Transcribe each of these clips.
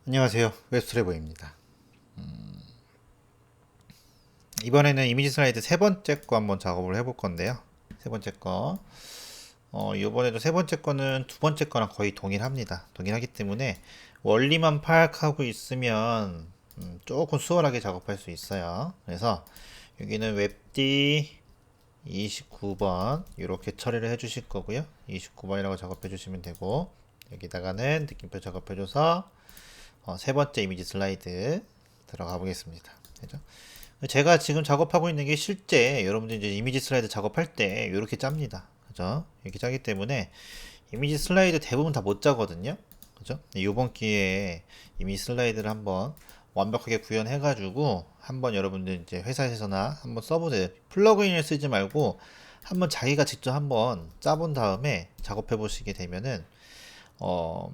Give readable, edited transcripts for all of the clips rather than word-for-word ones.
안녕하세요. 웹스트레버입니다. 이번에는 이미지 슬라이드 세 번째 거 한번 작업을 해볼 건데요. 세 번째 거. 이번에도 세 번째 거는 두 번째 거랑 거의 동일합니다. 동일하기 때문에 원리만 파악하고 있으면 조금 수월하게 작업할 수 있어요. 그래서 여기는 웹D 29번 이렇게 처리를 해 주실 거고요. 29번이라고 작업해 주시면 되고 여기다가는 느낌표 작업해줘서 세 번째 이미지 슬라이드 들어가 보겠습니다. 그죠? 제가 지금 작업하고 있는 게 실제 여러분들 이제 이미지 슬라이드 작업할 때 이렇게 짭니다. 그죠? 이렇게 짜기 때문에 이미지 슬라이드 대부분 다 못 짜거든요. 그죠? 이번 기회에 이미지 슬라이드를 한번 완벽하게 구현해가지고 한번 여러분들 이제 회사에서나 한번 써보세요. 플러그인을 쓰지 말고 한번 자기가 직접 한번 짜본 다음에 작업해 보시게 되면은 어,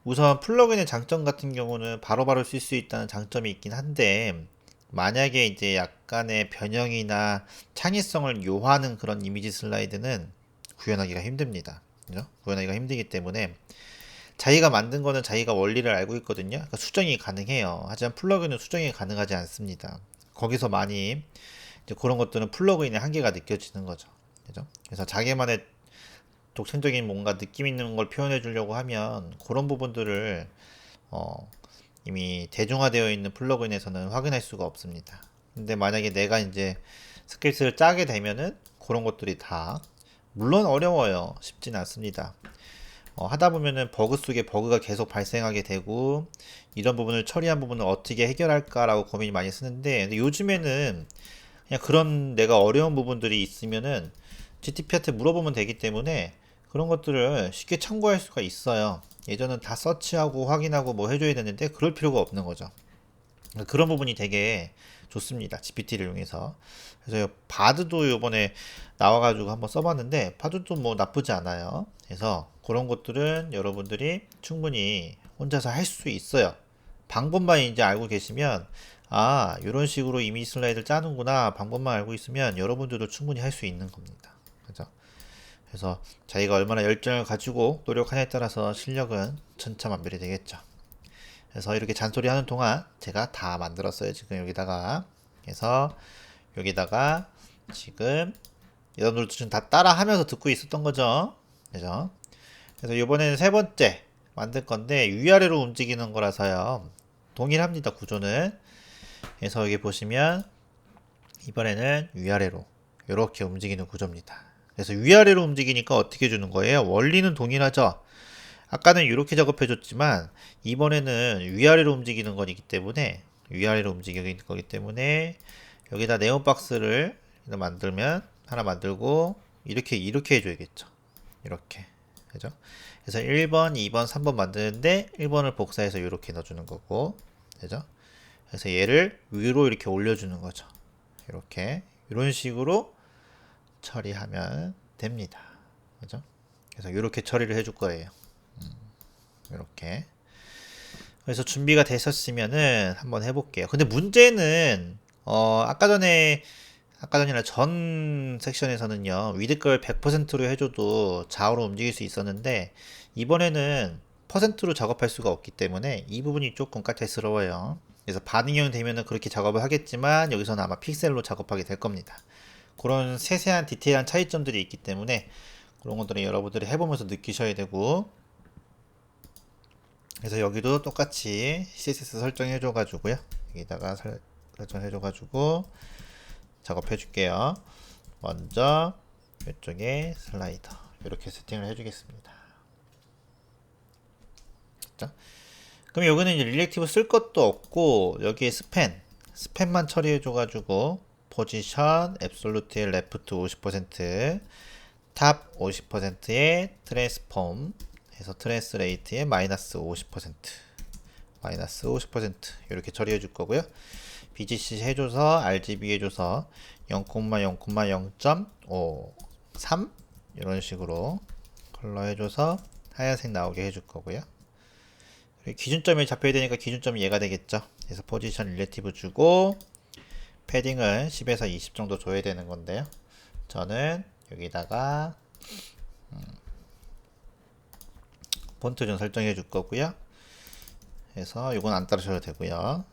우선 플러그인의 장점 같은 경우는 바로바로 쓸 수 있다는 장점이 있긴 한데 만약에 이제 약간의 변형이나 창의성을 요하는 그런 이미지 슬라이드는 구현하기가 힘듭니다. 그죠? 구현하기가 힘들기 때문에 자기가 만든 거는 자기가 원리를 알고 있거든요. 그러니까 수정이 가능해요. 하지만 플러그인은 수정이 가능하지 않습니다. 거기서 많이 이제 그런 것들은 플러그인의 한계가 느껴지는 거죠. 그죠? 그래서 자기만의 독창적인 뭔가 느낌 있는 걸 표현해 주려고 하면 그런 부분들을 어, 이미 대중화되어 있는 플러그인에서는 확인할 수가 없습니다. 근데 만약에 내가 이제 스크립트를 짜게 되면은 그런 것들이 다 물론 어려워요. 쉽진 않습니다. 하다 보면은 버그 속에 버그가 계속 발생하게 되고 이런 부분을 처리한 부분을 어떻게 해결할까라고 고민이 많이 쓰는데 근데 요즘에는 그냥 그런 내가 어려운 부분들이 있으면은 GTP한테 물어보면 되기 때문에 그런 것들을 쉽게 참고할 수가 있어요. 예전은 다 서치하고 확인하고 뭐 해줘야 되는데 그럴 필요가 없는 거죠. 그런 부분이 되게 좋습니다. GPT를 이용해서. 그래서 바드도 요번에 나와가지고 한번 써봤는데 바드도 뭐 나쁘지 않아요. 그래서 그런 것들은 여러분들이 충분히 혼자서 할 수 있어요. 방법만 이제 알고 계시면 아 이런 식으로 이미지 슬라이드를 짜는구나 방법만 알고 있으면 여러분들도 충분히 할 수 있는 겁니다. 그죠? 그래서 자기가 얼마나 열정을 가지고 노력하냐에 따라서 실력은 천차만별이 되겠죠. 그래서 이렇게 잔소리 하는 동안 제가 다 만들었어요. 지금 여기다가. 그래서 여기다가 지금 여러분들도 지금 다 따라 하면서 듣고 있었던 거죠. 그죠? 그래서 이번에는 세 번째 만들 건데 위아래로 움직이는 거라서요. 동일합니다. 구조는. 그래서 여기 보시면 이번에는 위아래로 이렇게 움직이는 구조입니다. 그래서 위아래로 움직이니까 어떻게 주는 거예요? 원리는 동일하죠. 아까는 이렇게 작업해 줬지만 이번에는 위아래로 움직이는 거기 때문에 위아래로 움직이는 거기 때문에 여기다 네온 박스를 만들면 하나 만들고 이렇게 해줘야겠죠. 이렇게 그죠? 그래서 1번, 2번, 3번 만드는데 1번을 복사해서 이렇게 넣어주는 거고 그죠? 그래서 얘를 위로 이렇게 올려주는 거죠. 이렇게 이런 식으로 처리하면 됩니다. 그죠? 그래서 이렇게 처리를 해줄 거예요. 이렇게. 그래서 준비가 되셨으면은 한번 해볼게요. 근데 문제는 아까 전이나 전 섹션에서는요 위드 걸 100%로 해줘도 좌우로 움직일 수 있었는데 이번에는 퍼센트로 작업할 수가 없기 때문에 이 부분이 조금 까탈스러워요. 그래서 반응형 되면은 그렇게 작업을 하겠지만 여기서는 아마 픽셀로 작업하게 될 겁니다. 그런 세세한 디테일한 차이점들이 있기 때문에 그런 것들은 여러분들이 해보면서 느끼셔야 되고 그래서 여기도 똑같이 CSS 설정해 줘가지고요 여기다가 설정해 줘가지고 작업해 줄게요. 먼저 이쪽에 슬라이더 이렇게 세팅을 해 주겠습니다. 자, 그럼 여기는 이제 릴렉티브 쓸 것도 없고 여기에 스팬만 처리해 줘가지고 포지션 앱솔루트 레프트 50% 탑 50%에 트랜스폼 해서 트랜스레이트에 마이너스 50% 이렇게 처리해 줄 거고요. BGC 해줘서 RGB 해줘서 0,0,0.53 이런 식으로 컬러 해줘서 하얀색 나오게 해줄 거고요. 기준점이 잡혀야 되니까 기준점이 얘가 되겠죠. 그래서 포지션 릴레티브 주고 패딩은 10에서 20 정도 줘야 되는 건데요. 저는 여기다가 폰트 좀 설정해 줄 거고요. 해서 이건 안 따르셔도 되고요.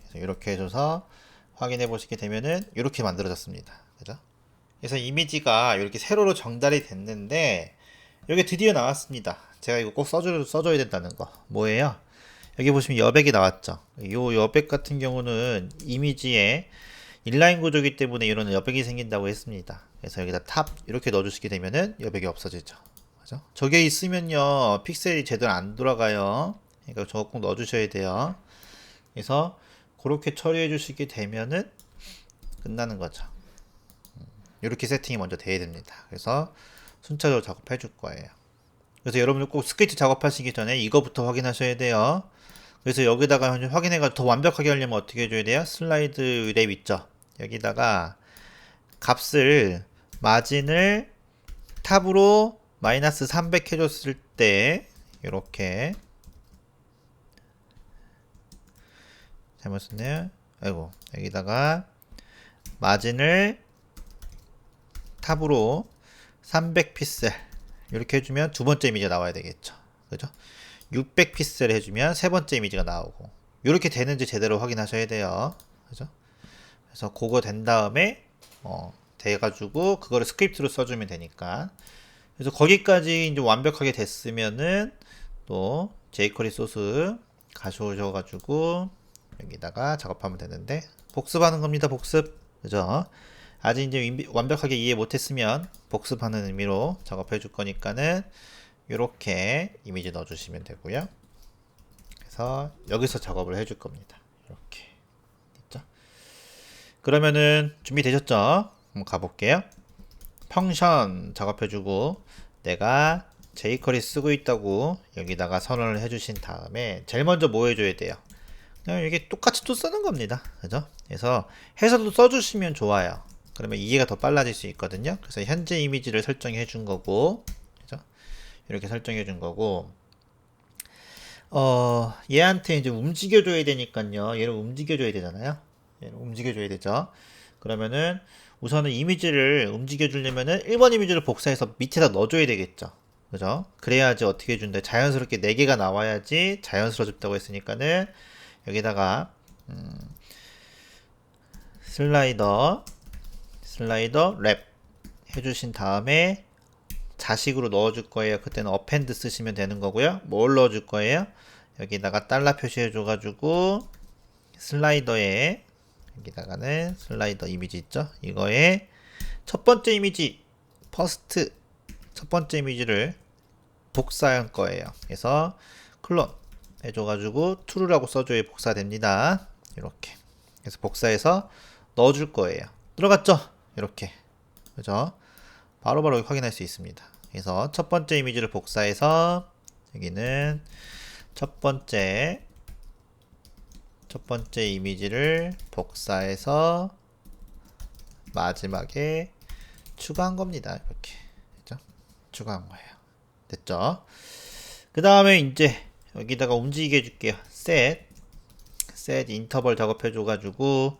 그래서 이렇게 해줘서 확인해 보시게 되면은 이렇게 만들어졌습니다. 그죠? 그래서 이미지가 이렇게 세로로 정달이 됐는데 여기 드디어 나왔습니다. 제가 이거 꼭 써줘야 된다는 거. 뭐예요? 여기 보시면 여백이 나왔죠. 요 여백 같은 경우는 이미지에 인라인 구조이기 때문에 이런 여백이 생긴다고 했습니다. 그래서 여기다 탑 이렇게 넣어주시게 되면은 여백이 없어지죠. 그죠? 저게 있으면요 픽셀이 제대로 안 돌아가요. 그러니까 저거 꼭 넣어주셔야 돼요. 그래서 그렇게 처리해 주시게 되면은 끝나는 거죠. 이렇게 세팅이 먼저 돼야 됩니다. 그래서 순차적으로 작업해 줄 거예요. 그래서 여러분들 꼭 스케치 작업하시기 전에 이거부터 확인하셔야 돼요. 그래서 여기다가 확인해가 더 완벽하게 하려면 어떻게 해줘야 돼요? 슬라이드 랩 있죠? 여기다가 값을 마진을 탑으로 마이너스 300 해줬을 때 이렇게 잘못 썼네요. 아이고 여기다가 마진을 탑으로 300 픽셀 이렇게 해주면 두 번째 이미지가 나와야 되겠죠. 그죠? 600 픽셀 해주면 세 번째 이미지가 나오고 이렇게 되는지 제대로 확인하셔야 돼요. 그죠? 그래서 그거 된 다음에 돼가지고 그거를 스크립트로 써주면 되니까 그래서 거기까지 이제 완벽하게 됐으면은 또 jQuery 소스 가져오셔가지고 여기다가 작업하면 되는데 복습하는 겁니다. 복습. 그죠? 아직 이제 완벽하게 이해 못했으면 복습하는 의미로 작업해 줄 거니까는 이렇게 이미지 넣어주시면 되고요. 그래서 여기서 작업을 해줄 겁니다. 이렇게 됐죠? 그러면은 준비되셨죠? 한번 가볼게요. 펑션 작업해주고 내가 jQuery 쓰고 있다고 여기다가 선언을 해주신 다음에 제일 먼저 뭐 해줘야 돼요? 그냥 이게 똑같이 또 쓰는 겁니다. 그죠? 그래서 해서도 써주시면 좋아요. 그러면 이해가 더 빨라질 수 있거든요. 그래서 현재 이미지를 설정해 준 거고, 그죠? 이렇게 설정해 준 거고, 얘한테 이제 움직여줘야 되니까요. 얘를 움직여줘야 되잖아요. 얘를 움직여줘야 되죠. 그러면은 우선은 이미지를 움직여주려면은 1번 이미지를 복사해서 밑에다 넣어줘야 되겠죠. 그죠? 그래야지 어떻게 해준다. 자연스럽게 4개가 나와야지 자연스러워졌다고 했으니까는 여기다가 슬라이더 랩 해주신 다음에 자식으로 넣어줄 거예요. 그때는 어펜드 쓰시면 되는 거고요. 뭘 넣어줄 거예요? 여기다가 달러 표시해 줘가지고 슬라이더에 여기다가는 슬라이더 이미지 있죠? 이거에 첫 번째 이미지 퍼스트 첫 번째 이미지를 복사할 거예요. 그래서 클론 해줘가지고 true라고 써줘야 복사됩니다. 이렇게 그래서 복사해서 넣어줄 거예요. 들어갔죠? 이렇게 그죠? 바로바로 확인할 수 있습니다. 그래서 첫 번째 이미지를 복사해서 여기는 첫 번째 이미지를 복사해서 마지막에 추가한 겁니다. 이렇게 그죠? 추가한 거예요. 됐죠? 그 다음에 이제 여기다가 움직이게 해줄게요. set 인터벌 작업해 줘가지고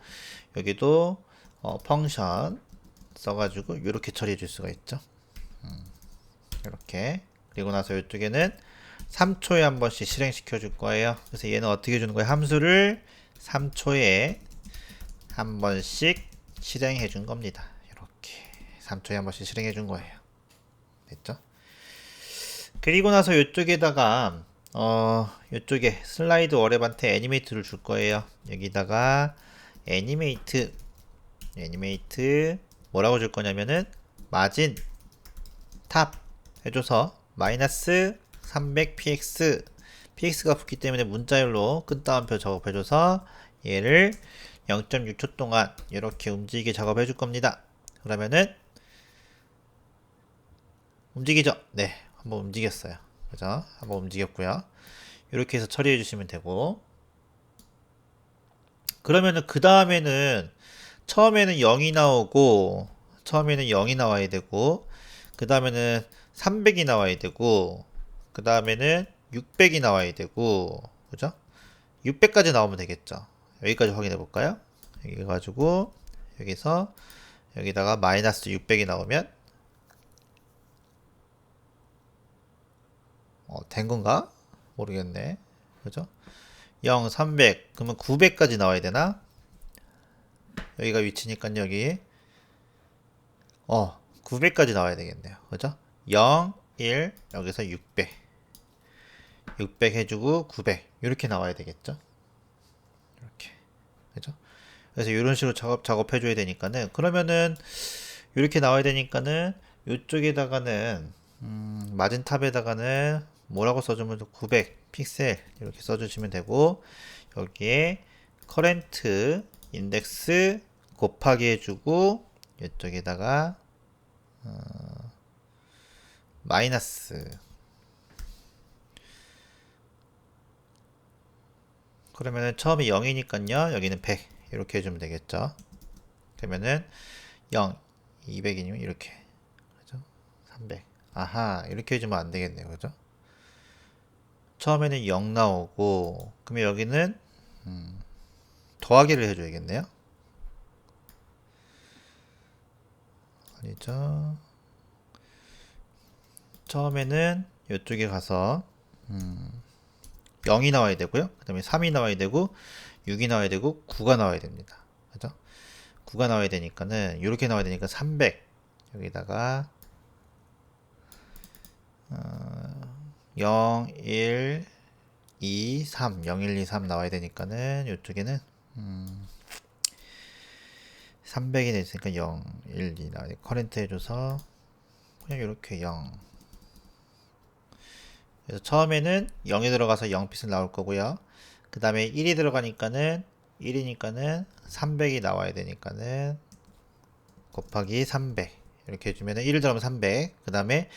여기도 펑션 써가지고 이렇게 처리해 줄 수가 있죠. 이렇게 그리고 나서 이쪽에는 3초에 한 번씩 실행시켜 줄 거예요. 그래서 얘는 어떻게 주는 거예요? 함수를 3초에 한 번씩 실행해 준 겁니다. 이렇게 3초에 한 번씩 실행해 준 거예요. 됐죠? 그리고 나서 이쪽에다가 이쪽에 슬라이드 워랩한테 애니메이트를 줄 거예요. 여기다가 애니메이트 뭐라고 줄 거냐면은 마진 탑 해줘서 마이너스 300 px가 붙기 때문에 문자열로 끝다운표 작업해줘서 얘를 0.6초 동안 이렇게 움직이게 작업해 줄 겁니다. 그러면은 움직이죠? 네, 한번 움직였어요. 그죠? 한번 움직였고요. 이렇게 해서 처리해 주시면 되고 그러면은 그 다음에는 처음에는 0이 나오고 처음에는 0이 나와야 되고 그 다음에는 300이 나와야 되고 그 다음에는 600이 나와야 되고 그죠? 600까지 나오면 되겠죠. 여기까지 확인해 볼까요? 여기 가지고 여기서 여기다가 마이너스 600이 나오면 된 건가? 모르겠네. 그죠? 0, 300. 그러면 900까지 나와야 되나? 여기가 위치니까 여기 900까지 나와야 되겠네요. 그죠? 0, 1, 여기서 600. 600 해주고 900 이렇게 나와야 되겠죠? 이렇게. 그죠? 그래서 이런 식으로 작업해줘야 되니까는 그러면은 이렇게 나와야 되니까는 이쪽에다가는 마진탑에다가는 뭐라고 써주면 900 픽셀 이렇게 써주시면 되고 여기에 커렌트 인덱스 곱하기 해주고 이쪽에다가 마이너스 그러면은 처음에 0이니까요 여기는 100 이렇게 해주면 되겠죠. 그러면은 0 200이면 이렇게 그죠? 300 아하 이렇게 해주면 안 되겠네요. 그죠? 처음에는 0 나오고 그러면 여기는 더하기를 해줘야겠네요. 아니죠. 처음에는 이쪽에 가서 0이 나와야 되고요. 그 다음에 3이 나와야 되고 6이 나와야 되고 9가 나와야 됩니다. 그죠? 9가 나와야 되니까는 이렇게 나와야 되니까 300 여기다가 0, 1, 2, 3 0, 1, 2, 3 나와야 되니까는 이쪽에는 300이 됐으니까 0, 1, 2 나와야 돼. 커렌트 해줘서 그냥 이렇게 0 그래서 처음에는 0이 들어가서 0핏을 나올 거고요. 그 다음에 1이 들어가니까는 1이니까는 300이 나와야 되니까는 곱하기 300 이렇게 해주면은 1을 들어가면 300 그 다음에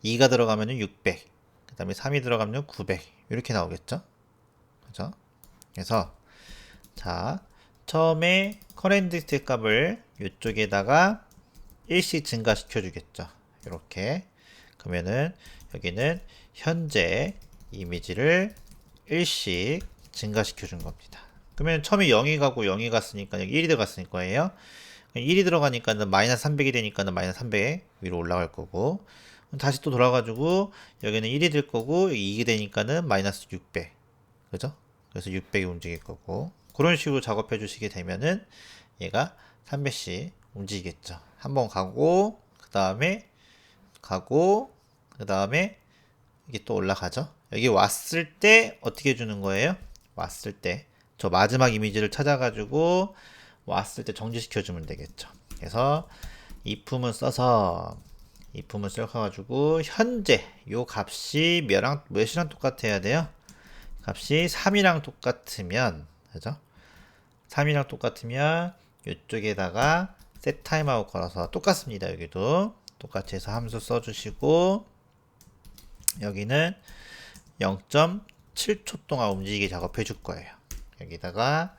2가 들어가면은 600 그 다음에 3이 들어가면 900 이렇게 나오겠죠. 그죠? 그래서 자 처음에 커렌트 값을 이쪽에다가 1씩 증가시켜 주겠죠. 이렇게 그러면은 여기는 현재 이미지를 1씩 증가시켜 준 겁니다. 그러면 처음에 0이 가고 0이 갔으니까 여기 1이 들어갔을 거예요. 1이 들어가니까는 마이너스 300이 되니까는 마이너스 300 위로 올라갈 거고 다시 또 돌아가지고 여기는 1이 될 거고 2이 되니까는 마이너스 600 그죠? 그래서 600이 움직일 거고 그런 식으로 작업해 주시게 되면은 얘가 300씩 움직이겠죠. 한번 가고 그 다음에 가고 그 다음에 이게 또 올라가죠. 여기 왔을 때 어떻게 주는 거예요? 왔을 때 저 마지막 이미지를 찾아가지고 왔을 때 정지시켜 주면 되겠죠. 그래서 if문 써서 if문 써가지고 현재 요 값이 몇이랑 똑같아야 돼요? 값이 3이랑 똑같으면 그죠? 3이랑 똑같으면 이쪽에다가 set timeout 걸어서 똑같습니다. 여기도 똑같이 해서 함수 써주시고 여기는 0.7초 동안 움직이게 작업해 줄 거예요. 여기다가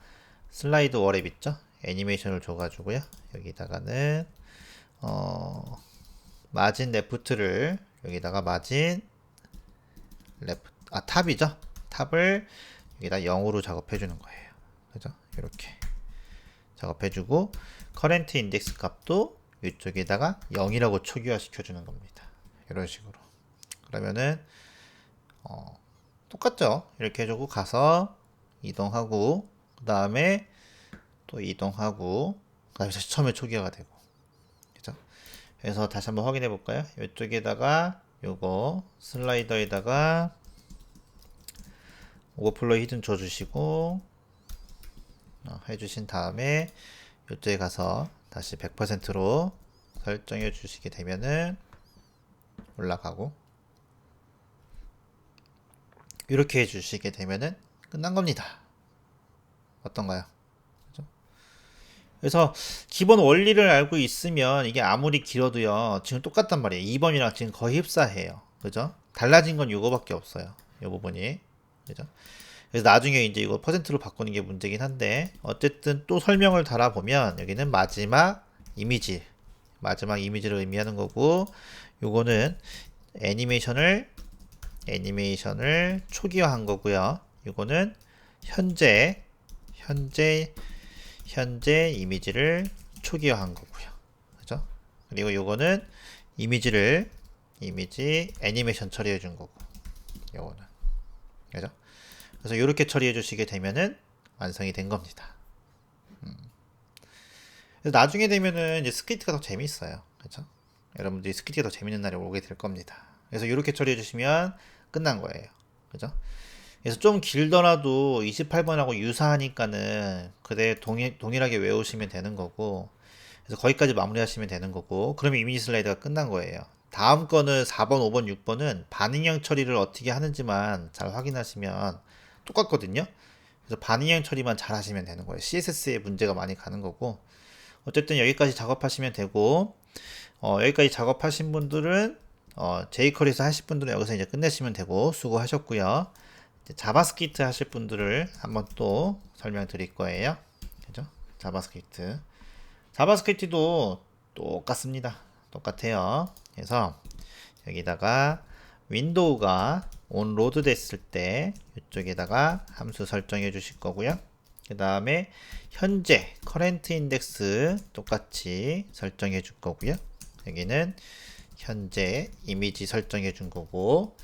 슬라이드 워랩 있죠? 애니메이션을 줘가지고요. 여기다가는 마진 레프트를 여기다가 마진 레프트 탑이죠? 탑을 여기다 0으로 작업해 주는 거예요. 그죠? 이렇게 작업해 주고 커렌트 인덱스 값도 이쪽에다가 0이라고 초기화 시켜 주는 겁니다. 이런 식으로. 그러면은 똑같죠? 이렇게 해주고 가서 이동하고 그 다음에 또 이동하고 그 다음에 다시 처음에 초기화가 되고 그죠? 그래서 다시 한번 확인해 볼까요? 이쪽에다가 요거 슬라이더에다가 오버플로우 히든 줘주시고 해주신 다음에 이쪽에 가서 다시 100%로 설정해 주시게 되면은 올라가고 이렇게 해주시게 되면은 끝난 겁니다. 어떤가요? 그죠? 그래서 기본 원리를 알고 있으면 이게 아무리 길어도요 지금 똑같단 말이에요. 2번이랑 지금 거의 흡사해요. 그죠? 달라진 건 이거밖에 없어요. 이 부분이 그죠? 그래서 나중에 이제 이거 퍼센트로 바꾸는 게 문제긴 한데 어쨌든 또 설명을 달아보면 여기는 마지막 이미지를 의미하는 거고 요거는 애니메이션을 초기화한 거고요. 이거는 현재 이미지를 초기화한 거고요. 그죠? 그리고 요거는 이미지 애니메이션 처리해 준 거고. 요거는. 그죠? 그래서 이렇게 처리해 주시게 되면은 완성이 된 겁니다. 그래서 나중에 되면은 이제 스크립트가 더 재미있어요. 그렇죠? 여러분들이 스크립트가 더 재밌는 날이 오게 될 겁니다. 그래서 이렇게 처리해 주시면 끝난 거예요. 그죠? 그래서 좀 길더라도 28번하고 유사하니까는 그대 동일하게 외우시면 되는 거고, 그래서 거기까지 마무리하시면 되는 거고, 그러면 이미지 슬라이드가 끝난 거예요. 다음 거는 4번, 5번, 6번은 반응형 처리를 어떻게 하는지만 잘 확인하시면 똑같거든요. 그래서 반응형 처리만 잘 하시면 되는 거예요. CSS에 문제가 많이 가는 거고, 어쨌든 여기까지 작업하시면 되고, 여기까지 작업하신 분들은 jQuery에서 하실 분들은 여기서 이제 끝내시면 되고, 수고하셨고요. 이제 자바스크립트 하실 분들을 한번 또 설명드릴 거예요. 그죠? 자바스크립트도 똑같습니다. 똑같아요. 그래서 여기다가 윈도우가 온로드 됐을 때 이쪽에다가 함수 설정해 주실 거고요. 그 다음에 현재 커런트 인덱스 똑같이 설정해 줄 거고요. 여기는 현재 이미지 설정해 준 거고,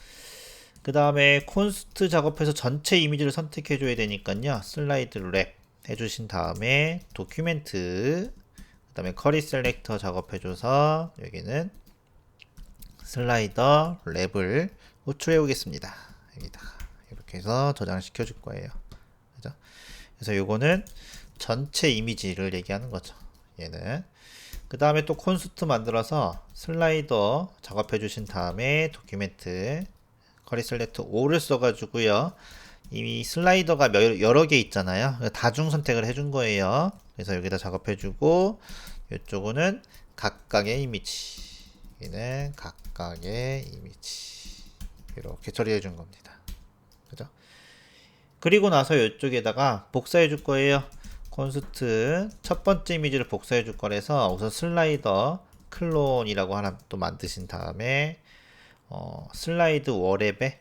그 다음에 콘스트 작업해서 전체 이미지를 선택해 줘야 되니까요. 슬라이드 랩 해주신 다음에 도큐멘트, 그 다음에 커리 셀렉터 작업해 줘서 여기는 슬라이더 랩을 호출해 오겠습니다. 여기다가 이렇게 해서 저장시켜 줄 거예요. 그죠? 그래서 요거는 전체 이미지를 얘기하는 거죠. 얘는. 그 다음에 또 콘스트 만들어서 슬라이더 작업해 주신 다음에 도큐멘트 커리 셀렉트 5를 써가지고요. 이미 슬라이더가 여러 개 있잖아요. 다중 선택을 해준 거예요. 그래서 여기다 작업해주고, 이쪽은 각각의 이미지. 여기는 각각의 이미지. 이렇게 처리해 준 겁니다. 그죠? 그리고 나서 이쪽에다가 복사해 줄 거예요. 콘스트 첫 번째 이미지를 복사해 줄 거라서 우선 슬라이더 클론이라고 하나 또 만드신 다음에 슬라이드 워랩의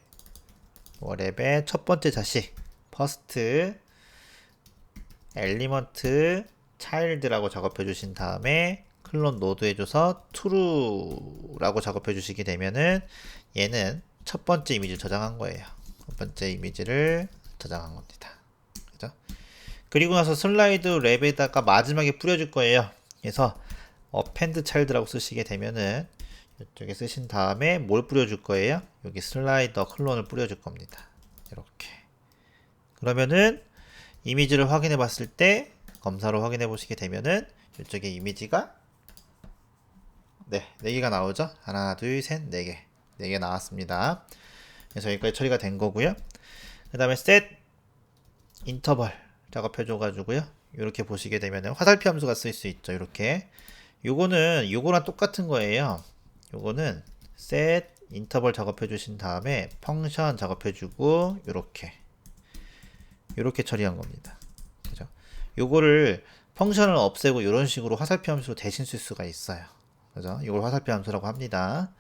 첫 번째 자식 퍼스트 엘리먼트 차일드라고 작업해 주신 다음에 클론 노드 해줘서 true라고 작업해 주시게 되면은 얘는 첫 번째 이미지를 저장한 거예요. 첫 번째 이미지를 저장한 겁니다. 그죠? 그리고 나서 슬라이드 랩에다가 마지막에 뿌려줄 거예요. 그래서 append child라고 쓰시게 되면은 이쪽에 쓰신 다음에 뭘 뿌려줄 거예요? 여기 슬라이더 클론을 뿌려줄 겁니다. 이렇게. 그러면은 이미지를 확인해 봤을 때 검사로 확인해 보시게 되면은 이쪽에 이미지가 네 4개가 나오죠? 하나, 둘, 셋, 4개. 4개 나왔습니다. 그래서 여기까지 처리가 된 거고요. 그 다음에 set 인터벌 작업해 줘가지고요. 이렇게 보시게 되면은 화살표 함수가 쓸 수 있죠. 이렇게. 요거랑 똑같은 거예요. 요거는 set 인터벌 작업해 주신 다음에 펑션 작업해 주고 요렇게 처리한 겁니다. 그죠? 요거를 펑션을 없애고 이런 식으로 화살표 함수로 대신 쓸 수가 있어요. 그죠? 이걸 화살표 함수라고 합니다.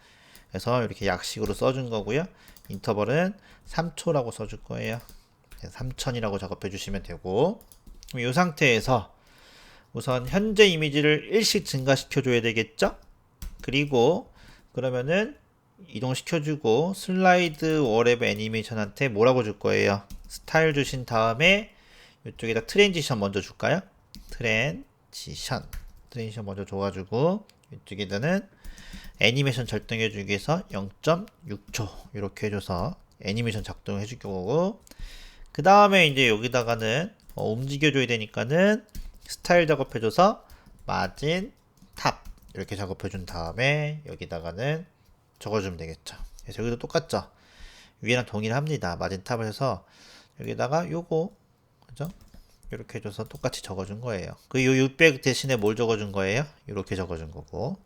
그래서 이렇게 약식으로 써준 거고요. 인터벌은 3초라고 써줄 거예요. 3000이라고 작업해 주시면 되고, 그럼 이 상태에서 우선 현재 이미지를 1씩 증가시켜 줘야 되겠죠? 그리고 그러면은 이동시켜주고 슬라이드 워랩 애니메이션한테 뭐라고 줄 거예요? 스타일 주신 다음에 이쪽에다 트랜지션 먼저 줄까요? 트랜지션 먼저 줘가지고 이쪽에다는 애니메이션 작동해 주기 위해서 0.6초 이렇게 해줘서 애니메이션 작동해 줄 거고, 그 다음에 이제 여기다가는 움직여줘야 되니까는 스타일 작업해줘서 마진 탑 이렇게 작업해준 다음에 여기다가는 적어주면 되겠죠. 그래서 여기도 똑같죠. 위에랑 동일합니다. 마진 탑을 해서 여기다가 요거 그죠? 이렇게 해줘서 똑같이 적어준 거예요. 그 요 600 대신에 뭘 적어준 거예요? 이렇게 적어준 거고.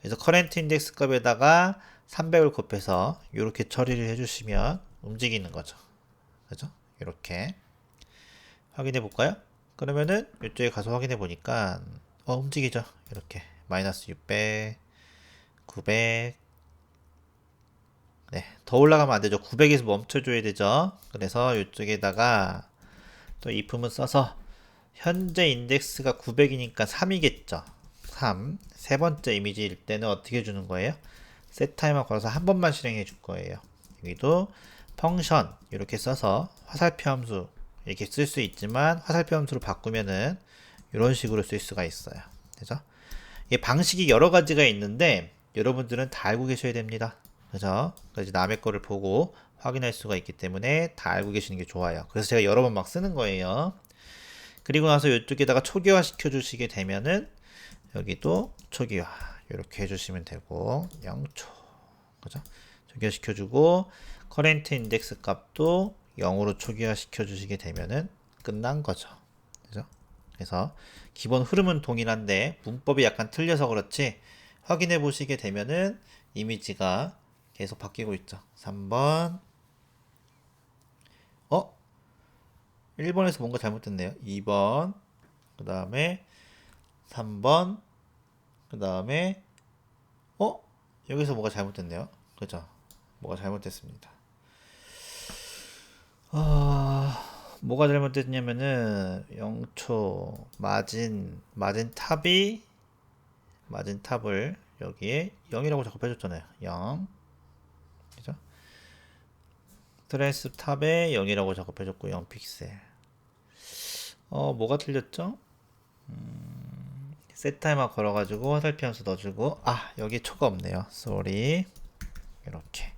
그래서 커런트 인덱스 값에다가 300을 곱해서 이렇게 처리를 해주시면 움직이는 거죠. 그죠? 이렇게 확인해 볼까요? 그러면은 이쪽에 가서 확인해 보니까 움직이죠. 이렇게 마이너스 600, 900. 네, 더 올라가면 안 되죠. 900에서 멈춰줘야 되죠. 그래서 이쪽에다가 또 if문 써서 현재 인덱스가 900이니까 3이겠죠. 3. 세 번째 이미지일 때는 어떻게 주는 거예요? set 타임을 걸어서 한 번만 실행해 줄 거예요. 여기도 펑션 이렇게 써서 화살표 함수 이렇게 쓸 수 있지만 화살표 함수로 바꾸면은 이런 식으로 쓸 수가 있어요. 그죠? 이 방식이 여러 가지가 있는데 여러분들은 다 알고 계셔야 됩니다. 그죠? 그래서 남의 거를 보고 확인할 수가 있기 때문에 다 알고 계시는 게 좋아요. 그래서 제가 여러 번 막 쓰는 거예요. 그리고 나서 이쪽에다가 초기화 시켜 주시게 되면은 여기도 초기화 이렇게 해주시면 되고 0초 그죠? 초기화 시켜주고 커렌트 인덱스 값도 0으로 초기화 시켜주시게 되면은 끝난 거죠. 그죠? 그래서 기본 흐름은 동일한데 문법이 약간 틀려서 그렇지 확인해 보시게 되면은 이미지가 계속 바뀌고 있죠. 3번 1번에서 뭔가 잘못됐네요. 2번 그 다음에 3번 그 다음에 여기서 뭐가 잘못됐네요. 그죠? 뭐가 잘못됐습니다. 뭐가 잘못됐냐면은 0초 마진 탑을 여기에 0이라고 작업해줬잖아요. 0 그죠? 트레이스 탑에 0이라고 작업해줬고 0픽셀 뭐가 틀렸죠? 셋타임만 걸어가지고 화살표 함수 넣어주고 여기 초가 없네요. 쏘리 이렇게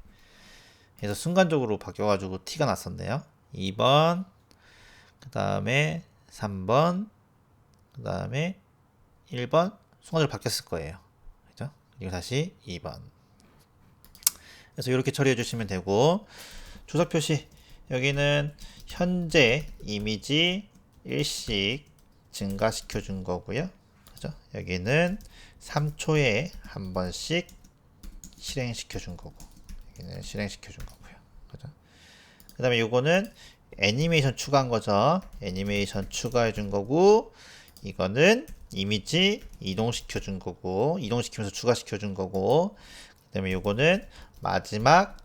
그래서 순간적으로 바뀌어가지고 티가 났었네요. 2번 그 다음에 3번 그 다음에 1번 순간적으로 바뀌었을 거예요. 그죠? 그리고 다시 2번 그래서 이렇게 처리해 주시면 되고 조작 표시 여기는 현재 이미지 일씩 증가시켜 준 거고요. 그죠? 여기는 3초에 한 번씩 실행시켜 준 거고 여기는 실행시켜 준 거고요. 그죠? 그 다음에 요거는 애니메이션 추가한 거죠. 애니메이션 추가해 준 거고 이거는 이미지 이동시켜 준 거고 이동시키면서 추가시켜 준 거고 그 다음에 요거는 마지막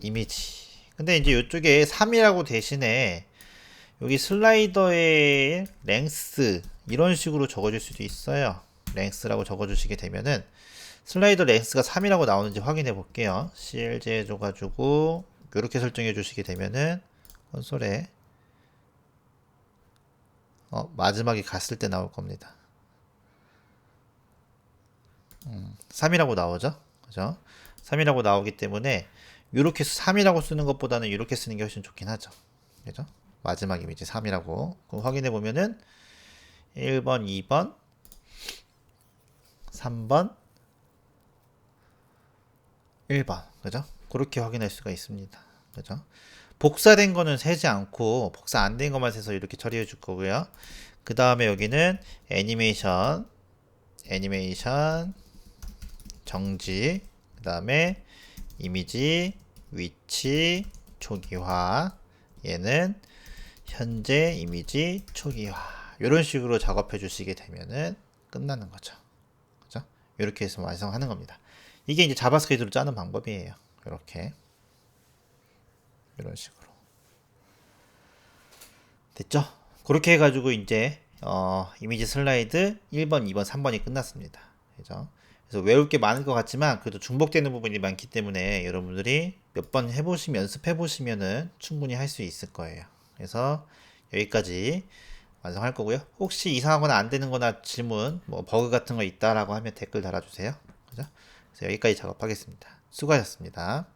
이미지 근데 이제 이쪽에 3이라고 대신에 여기 슬라이더의 랭스 이런 식으로 적어줄 수도 있어요. 랭스라고 적어주시게 되면은 슬라이더 랭스가 3이라고 나오는지 확인해 볼게요. CLJ 해줘가지고 이렇게 설정해 주시게 되면은 콘솔에 마지막에 갔을 때 나올 겁니다. 3이라고 나오죠? 그죠? 3이라고 나오기 때문에 이렇게 3이라고 쓰는 것보다는 이렇게 쓰는 게 훨씬 좋긴 하죠. 그죠? 마지막 이미지 3이라고 확인해 보면은 1번, 2번, 3번, 1번. 그죠? 그렇게 확인할 수가 있습니다. 그죠? 복사된 거는 세지 않고 복사 안 된 것만 세서 이렇게 처리해 줄 거고요. 그 다음에 여기는 애니메이션 정지 그 다음에 이미지 위치 초기화 얘는 현재 이미지 초기화 이런 식으로 작업해 주시게 되면은 끝나는 거죠. 그죠? 이렇게 해서 완성하는 겁니다. 이게 이제 자바스크립트로 짜는 방법이에요. 이렇게 이런 식으로 됐죠? 그렇게 해가지고 이제 이미지 슬라이드 1번, 2번, 3번이 끝났습니다. 그죠? 그래서 외울 게 많은 것 같지만 그래도 중복되는 부분이 많기 때문에 여러분들이 몇 번 해보시면 연습해 보시면은 충분히 할 수 있을 거예요. 그래서 여기까지 완성할 거고요. 혹시 이상하거나 안 되는 거나 질문, 뭐 버그 같은 거 있다라고 하면 댓글 달아주세요. 그죠? 그래서 여기까지 작업하겠습니다. 수고하셨습니다.